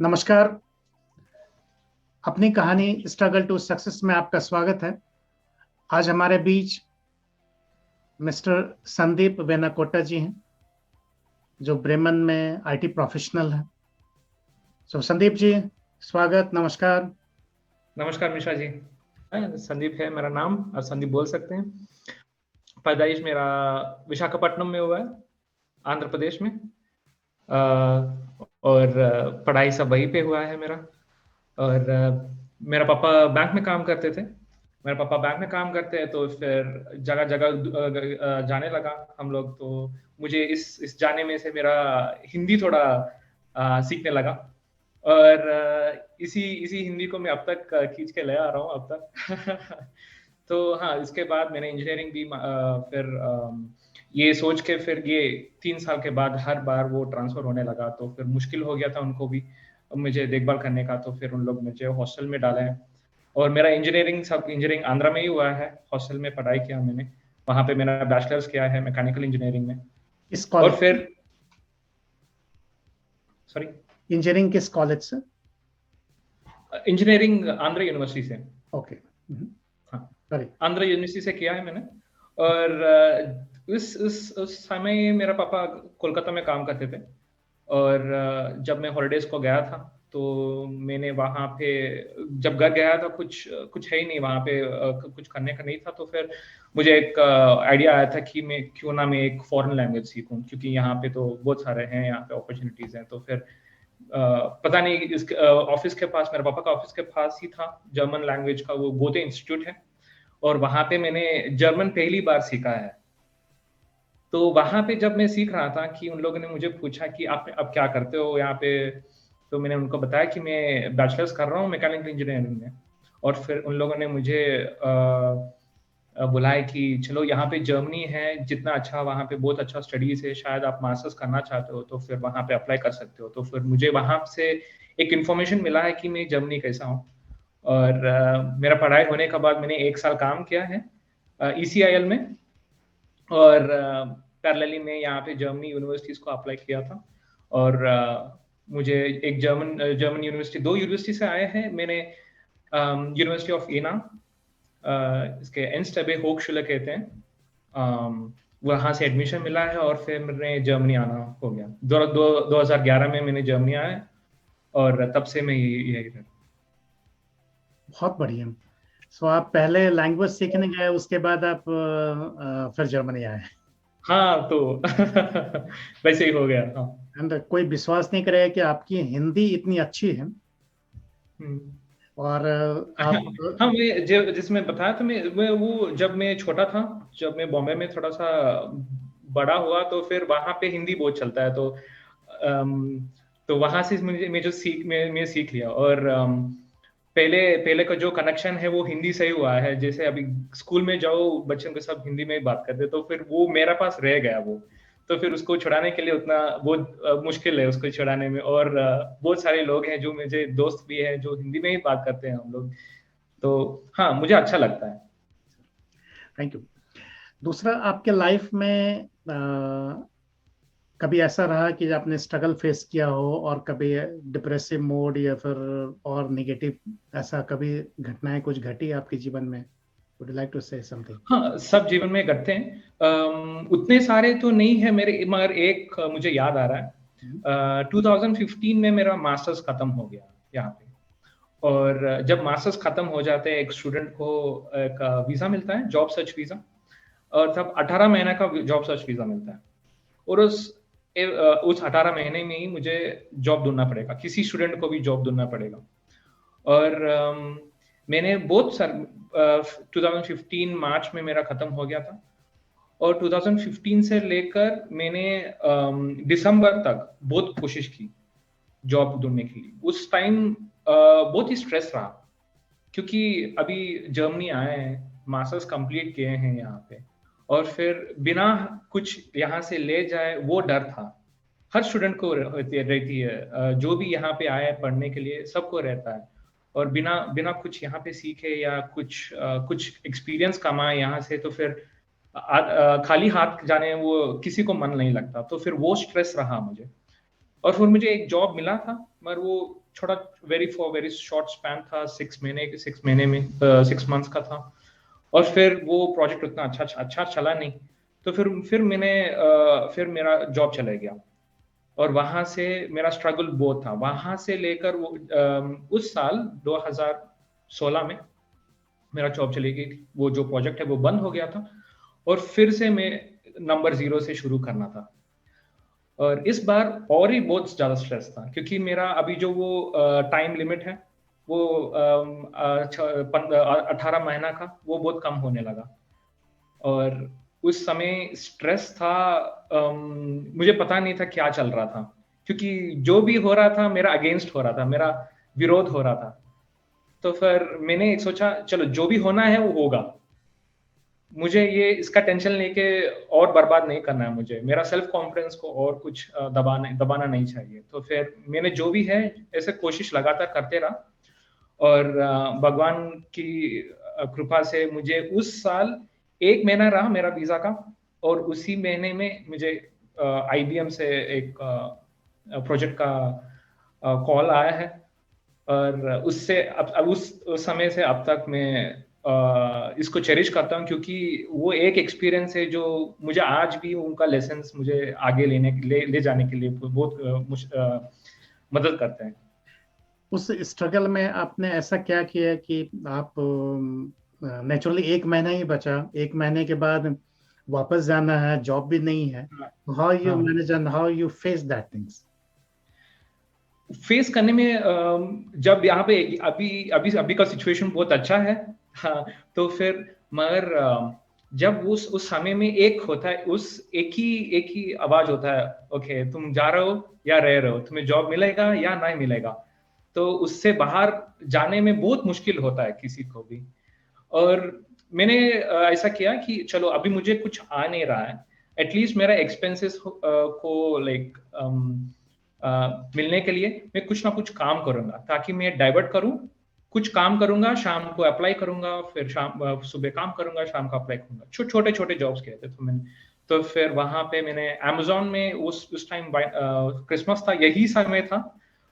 नमस्कार। अपनी कहानी स्ट्रगल टू सक्सेस में आपका स्वागत है। आज हमारे बीच मिस्टर संदीप वेनाकोटा जी हैं, जो ब्रेमन में आईटी प्रोफेशनल हैं। संदीप जी, स्वागत, नमस्कार। नमस्कार मिश्रा जी। संदीप है मेरा नाम, और संदीप बोल सकते हैं। पैदाइश मेरा विशाखापट्टनम में हुआ है, आंध्र प्रदेश में। और पढ़ाई सब वहीं पे हुआ है मेरा। और मेरा पापा बैंक में काम करते थे। तो फिर जगह जगह जाने लगा हम लोग। तो मुझे इस जाने में से मेरा हिंदी थोड़ा सीखने लगा। और इसी इसी हिंदी को मैं अब तक खींच के ले आ रहा हूँ अब तक। तो हाँ, इसके बाद मैंने इंजीनियरिंग भी फिर ये सोच के फिर ये 3 साल के बाद हर बार वो ट्रांसफर होने लगा, तो फिर मुश्किल हो गया था उनको भी मुझे देखभाल करने का। तो फिर उन लोग मुझे हॉस्टल में डाला है। और मेरा इंजीनियरिंग आंध्रा में ही हुआ है। हॉस्टल में पढ़ाई किया मैंने, वहाँ पे मेरा बैचलर्स किया है मैकेनिकल इंजीनियरिंग में। किस और कॉलेज? फिर सॉरी, इंजीनियरिंग किस कॉलेज से? इंजीनियरिंग आंध्र यूनिवर्सिटी से। ओके। हाँ, सॉरी। आंध्र यूनिवर्सिटी से किया है मैंने। और उस समय मेरा पापा कोलकाता में काम करते थे। और जब मैं हॉलिडेज को गया था, तो मैंने वहाँ पे जब घर गया था, कुछ है ही नहीं वहाँ पे, कुछ करने का नहीं था। तो फिर मुझे एक आइडिया आया था कि मैं एक फॉरेन लैंग्वेज सीखूं, क्योंकि यहाँ पे तो बहुत सारे हैं, यहाँ पे अपॉर्चुनिटीज हैं। तो फिर पता नहीं, इस ऑफिस के पास, मेरे पापा का ऑफिस के पास ही था जर्मन लैंग्वेज का वो गोते इंस्टीट्यूट है। और वहाँ पे मैंने जर्मन पहली बार सीखा है। तो वहाँ पे जब मैं सीख रहा था, कि उन लोगों ने मुझे पूछा कि आप अब क्या करते हो यहाँ पे। तो मैंने उनको बताया कि मैं बैचलर्स कर रहा हूँ मैकेनिकल इंजीनियरिंग में। और फिर उन लोगों ने मुझे बुलाया कि चलो यहाँ पे जर्मनी है, जितना अच्छा वहाँ पे बहुत अच्छा स्टडीज है, शायद आप मास्टर्स करना चाहते हो तो फिर वहाँ पे अप्लाई कर सकते हो। तो फिर मुझे वहाँ से एक इन्फॉर्मेशन मिला है कि मैं जर्मनी कैसा हूँ। और मेरा पढ़ाई होने के बाद मैंने 1 साल काम किया है ECIL में। और पैरेलली में यहाँ पे जर्मनी यूनिवर्सिटीज को अप्लाई किया था। और मुझे एक जर्मन यूनिवर्सिटी, 2 यूनिवर्सिटी से आए हैं मैंने। यूनिवर्सिटी ऑफ एना, इसके एनस्टबे होchschule कहते हैं, वहाँ से एडमिशन मिला है। और फिर मैंने जर्मनी आना हो गया। 2011 में मैंने जर्मनी आया, और तब से मैं यही रहता। बहुत बढ़िया। आप पहले लैंग्वेज सीखने गए, उसके बाद आप फिर जर्मनी आए। हाँ, तो वैसे ही हो गया। हाँ। एंड कोई विश्वास नहीं करेगा कि आपकी हिंदी इतनी अच्छी है। और हाँ, हाँ, जिसमें बताया था, मैं वो जब मैं छोटा था, जब मैं बॉम्बे में थोड़ा सा बड़ा हुआ, तो फिर वहाँ पे हिंदी बहुत चलता है। तो वहाँ से मैं सीख लिया। और पहले पहले का जो कनेक्शन है वो हिंदी से ही हुआ है। जैसे अभी स्कूल में जाओ, बच्चों के सब हिंदी में ही बात करते, तो फिर वो मेरे पास रह गया वो। तो फिर उसको छुड़ाने के लिए उतना बहुत मुश्किल है उसको छुड़ाने में। और बहुत सारे लोग हैं जो मुझे दोस्त भी हैं जो हिंदी में ही बात करते हैं हम लोग। तो हाँ, मुझे अच्छा लगता है। Thank you. दूसरा, आपके लाइफ में कभी ऐसा रहा कि आपने स्ट्रगल फेस किया हो, और कभी डिप्रेसिव मोड या फिर और नेगेटिव, ऐसा कभी घटनाएं कुछ घटी आपके जीवन में? Would you like to say something? हाँ, सब जीवन में करते हैं। उतने सारे तो नहीं है मेरे, मगर एक मुझे याद आ रहा है। 2015 में मेरा मास्टर्स खत्म हो गया यहाँ पे। और जब मास्टर्स खत्म हो जाते हैं, एक स्टूडेंट को एक वीजा मिलता है, जॉब सर्च वीजा। और तब 18 महीने का जॉब सर्च वीजा मिलता है। और उस 18 महीने में ही मुझे जॉब ढूंढना पड़ेगा, किसी स्टूडेंट को भी जॉब ढूंढना पड़ेगा। और मैंने बहुत सार 2015 मार्च में मेरा खत्म हो गया था। और 2015 से लेकर मैंने दिसंबर तक बहुत कोशिश की जॉब ढूंढने के लिए। उस टाइम बहुत ही स्ट्रेस रहा, क्योंकि अभी जर्मनी आए हैं, मास्टर्स कंप्लीट किए हैं यहाँ पे। और फिर बिना कुछ यहाँ से ले जाए, वो डर था। हर स्टूडेंट को रहती है, जो भी यहाँ पे आए पढ़ने के लिए, सबको रहता है। और बिना बिना कुछ यहाँ पे सीखे या कुछ एक्सपीरियंस कमाए यहाँ से, तो फिर खाली हाथ जाने वो किसी को मन नहीं लगता। तो फिर वो स्ट्रेस रहा मुझे। और फिर मुझे एक जॉब मिला था, मगर वो छोटा वेरी शॉर्ट स्पैन था, 6 महीने में 6 मंथ्स का था। और फिर वो प्रोजेक्ट उतना अच्छा चला नहीं, तो फिर मेरा जॉब चला गया। और वहां से मेरा स्ट्रगल बहुत था, वहां से लेकर वो उस साल 2016 में मेरा जॉब चली गई थी, वो जो प्रोजेक्ट है वो बंद हो गया था, और फिर से मैं नंबर 0 से शुरू करना था। और इस बार और ही बहुत ज्यादा स्ट्रेस था, क्योंकि मेरा अभी जो वो टाइम लिमिट है वो 18 महीना का, वो बहुत कम होने लगा। और उस समय स्ट्रेस था, मुझे पता नहीं था क्या चल रहा था, क्योंकि जो भी हो रहा था मेरा अगेंस्ट हो रहा था, मेरा विरोध हो रहा था। तो फिर मैंने सोचा चलो जो भी होना है वो होगा, मुझे ये इसका टेंशन लेके और बर्बाद नहीं करना है, मुझे मेरा सेल्फ कॉन्फिडेंस को और कुछ दबाना नहीं चाहिए। तो फिर मैंने जो भी है ऐसे कोशिश लगातार करते रहा, और भगवान की कृपा से मुझे उस साल 1 महीना रहा मेरा वीजा का, और उसी महीने में मुझे IBM से एक प्रोजेक्ट का कॉल आया है। और उससे अब उस समय से अब तक मैं इसको चेरिश करता हूँ, क्योंकि वो एक एक्सपीरियंस है जो मुझे आज भी उनका लेसन्स मुझे आगे ले जाने के लिए बहुत मदद करते हैं। उस स्ट्रगल में आपने ऐसा क्या किया कि आप नेचुरली 1 महीना ही बचा, 1 महीने के बाद वापस जाना है, जॉब भी नहीं है, हाउ यू हाँ, manage and how you face that things? Face करने में जब यहाँ पे अभी अभी अभी का सिचुएशन बहुत अच्छा है, हाँ, तो फिर मगर जब उस समय में एक होता है, एक ही आवाज होता है, ओके तुम जा रहे हो या रह रहे हो, तुम्हें जॉब मिलेगा या नहीं मिलेगा। तो उससे बाहर जाने में बहुत मुश्किल होता है किसी को भी। और मैंने ऐसा किया कि चलो अभी मुझे कुछ आ नहीं रहा है, एटलीस्ट मेरा एक्सपेंसेस को लाइक मिलने के लिए मैं कुछ ना कुछ काम करूंगा, ताकि मैं डाइवर्ट करूं, कुछ काम करूंगा, शाम को अप्लाई करूंगा, फिर सुबह काम करूंगा, शाम को अप्लाई करूंगा, छोटे छोटे जॉब्स किए थे। तो फिर वहां पे मैंने अमेजोन में उस टाइम क्रिसमस था, यही समय था,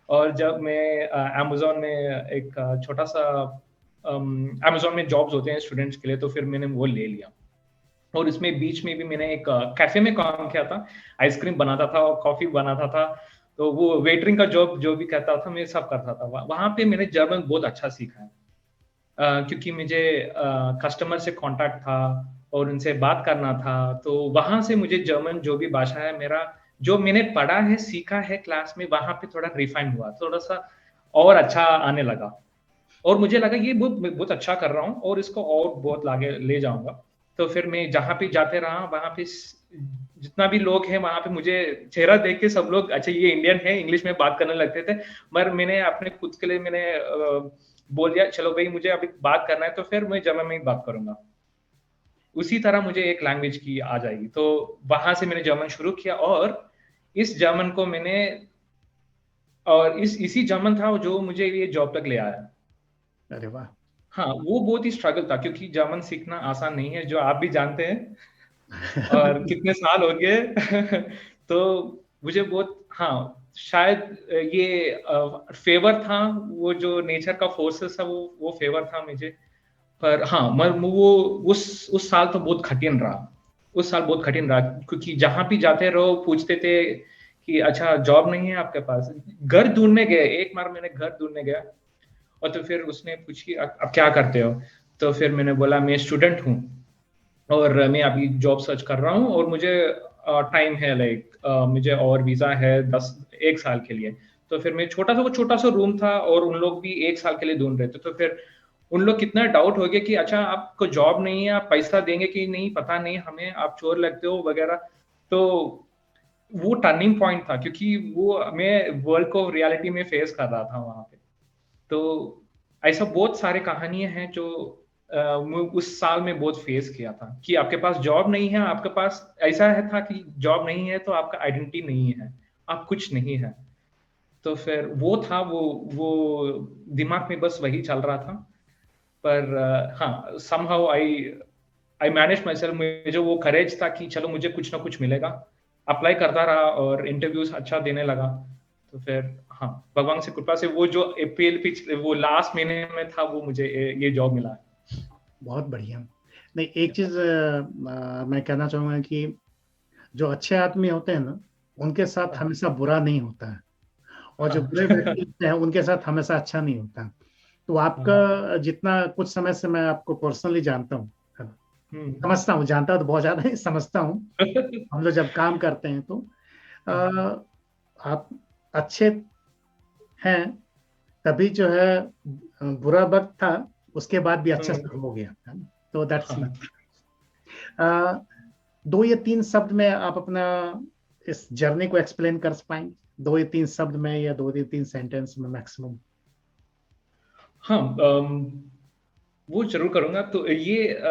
और जब मैं अमेजोन में एक छोटा सा अमेजोन में जॉब्स होते हैं स्टूडेंट्स के लिए, तो फिर मैंने वो ले लिया। और इसमें बीच में भी मैंने एक कैफे में काम किया था, आइसक्रीम बनाता था और कॉफी बनाता था। तो वो वेटरिंग का जॉब जो भी करता था मैं सब करता था। वहां पे मैंने जर्मन बहुत अच्छा सीखा है, क्योंकि मुझे कस्टमर से कांटेक्ट था और उनसे बात करना था। तो वहां से मुझे जर्मन जो भी भाषा है, मेरा जो मैंने पढ़ा है सीखा है क्लास में, वहां पे थोड़ा रिफाइन हुआ, थोड़ा सा और अच्छा आने लगा। और मुझे लगा ये बहुत बहुत अच्छा कर रहा हूँ और इसको और बहुत आगे ले जाऊंगा। तो फिर मैं जहाँ पे जाते रहा, वहां पे जितना भी लोग हैं वहां पे मुझे चेहरा देख के सब लोग अच्छा ये इंडियन है, इंग्लिश में बात करने लगते थे। मगर मैंने अपने खुद के लिए मैंने बोल दिया चलो भाई मुझे अभी बात करना है, तो फिर मैं जर्मन में ही बात करूंगा, उसी तरह मुझे एक लैंग्वेज की आ जाएगी। तो वहां से मैंने जर्मन शुरू किया, और इस जर्मन को मैंने और इसी जर्मन था जो मुझे ये जॉब तक ले आया। अरे वाह! हाँ, वो बहुत ही स्ट्रगल था, क्योंकि जर्मन सीखना आसान नहीं है, जो आप भी जानते हैं। और कितने साल हो गए तो मुझे बहुत, हाँ, शायद ये फेवर था, वो जो नेचर का फोर्सेस था वो फेवर था मुझे। पर हाँ, मैं वो उस साल तो बहुत कठिन रहा। उस साल बहुत कठिन रहा, क्योंकि जहां भी जाते रहो पूछते थे कि अच्छा जॉब नहीं है आपके पास। घर ढूंढने गए, एक बार मैंने घर ढूंढने गया, और तो फिर उसने पूछी अब क्या करते हो। तो फिर मैंने बोला मैं स्टूडेंट हूँ और मैं अभी जॉब सर्च कर रहा हूँ, और मुझे टाइम है, लाइक मुझे और वीजा है 1 साल के लिए। तो फिर मैं छोटा सा रूम था, और उन लोग भी 1 साल के लिए ढूंढ रहे थे। तो फिर उन लोग कितना डाउट हो गया कि अच्छा आपको जॉब नहीं है, आप पैसा देंगे कि नहीं पता नहीं हमें, आप चोर लगते हो वगैरह। तो वो टर्निंग पॉइंट था, क्योंकि वो मैं वर्ल्ड को रियलिटी में फेस कर रहा था वहां पे। तो ऐसा बहुत सारे कहानियां हैं जो मैं उस साल में बहुत फेस किया था, कि आपके पास जॉब नहीं है, आपके पास ऐसा है था कि जॉब नहीं है तो आपका आइडेंटिटी नहीं है, आप कुछ नहीं है। तो फिर वो था, वो दिमाग में बस वही चल रहा था। पर हाँ, somehow I managed myself, मुझे वो करेज था कि चलो मुझे कुछ ना कुछ मिलेगा। अप्लाई करता रहा और इंटरव्यूज अच्छा देने लगा। तो फिर हाँ, भगवान से कृपा से वो जो अप्रैल वो लास्ट महीने में था, वो मुझे ये जॉब मिला है। बहुत बढ़िया। नहीं, एक चीज मैं कहना चाहूंगा कि जो अच्छे आदमी होते हैं ना, उनके साथ हमेशा बुरा नहीं होता है, और जो बुरे व्यक्ति होते हैं उनके साथ हमेशा अच्छा नहीं होता है। तो आपका जितना कुछ समय से मैं आपको पर्सनली जानता हूँ, समझता हूँ, जानता तो बहुत ज्यादा ही समझता हूँ। हम लोग जब काम करते हैं तो आप अच्छे हैं, तभी जो है बुरा वक्त था, उसके बाद भी अच्छा शुरू हो गया है ना? तो दैट्स दो या तीन शब्द में आप अपना इस जर्नी को एक्सप्लेन कर पाएंगे? दो या तीन शब्द में या दो या तीन सेंटेंस में मैक्सिमम। हाँ, वो जरूर करूंगा। तो ये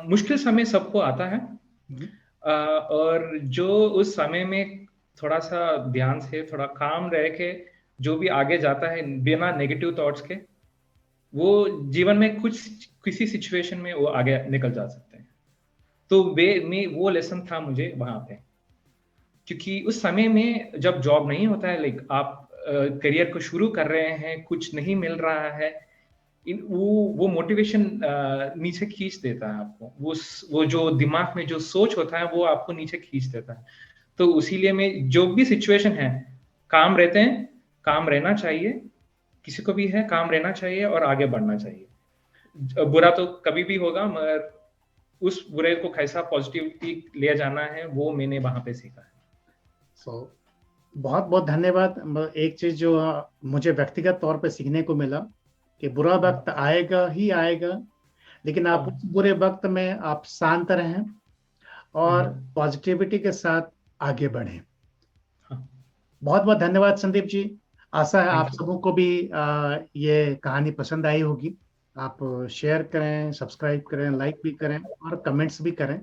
मुश्किल समय सबको आता है, और जो उस समय में थोड़ा सा ध्यान से, थोड़ा काम रह के जो भी आगे जाता है बिना नेगेटिव थॉट्स के, वो जीवन में किसी सिचुएशन में वो आगे निकल जा सकते हैं। तो वे में वो लेसन था मुझे वहां पे, क्योंकि उस समय में जब जॉब नहीं होता है, लाइक आप करियर को शुरू कर रहे हैं, कुछ नहीं मिल रहा है, वो मोटिवेशन नीचे खींच देता है आपको। वो जो दिमाग में जो सोच होता है वो आपको नीचे खींच देता है। तो उसीलिए में जो भी सिचुएशन है, काम रहते हैं, काम रहना चाहिए, किसी को भी है काम रहना चाहिए और आगे बढ़ना चाहिए। बुरा तो कभी भी होगा, मगर उस बुरे को कैसा पॉजिटिविटी ले जाना है वो मैंने वहां पे सीखा है। बहुत बहुत धन्यवाद। एक चीज जो मुझे व्यक्तिगत तौर पे सीखने को मिला कि बुरा वक्त आएगा ही आएगा, लेकिन आप उस बुरे वक्त में आप शांत रहें और पॉजिटिविटी के साथ आगे बढ़ें। बहुत बहुत धन्यवाद संदीप जी। आशा है आप सबों को भी ये कहानी पसंद आई होगी। आप शेयर करें, सब्सक्राइब करें, लाइक भी करें और कमेंट्स भी करें।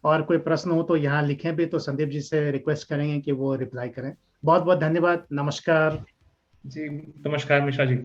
और कोई प्रश्न हो तो यहाँ लिखें भी, तो संदीप जी से रिक्वेस्ट करेंगे कि वो रिप्लाई करें। बहुत बहुत धन्यवाद। नमस्कार जी, नमस्कार मिश्रा जी।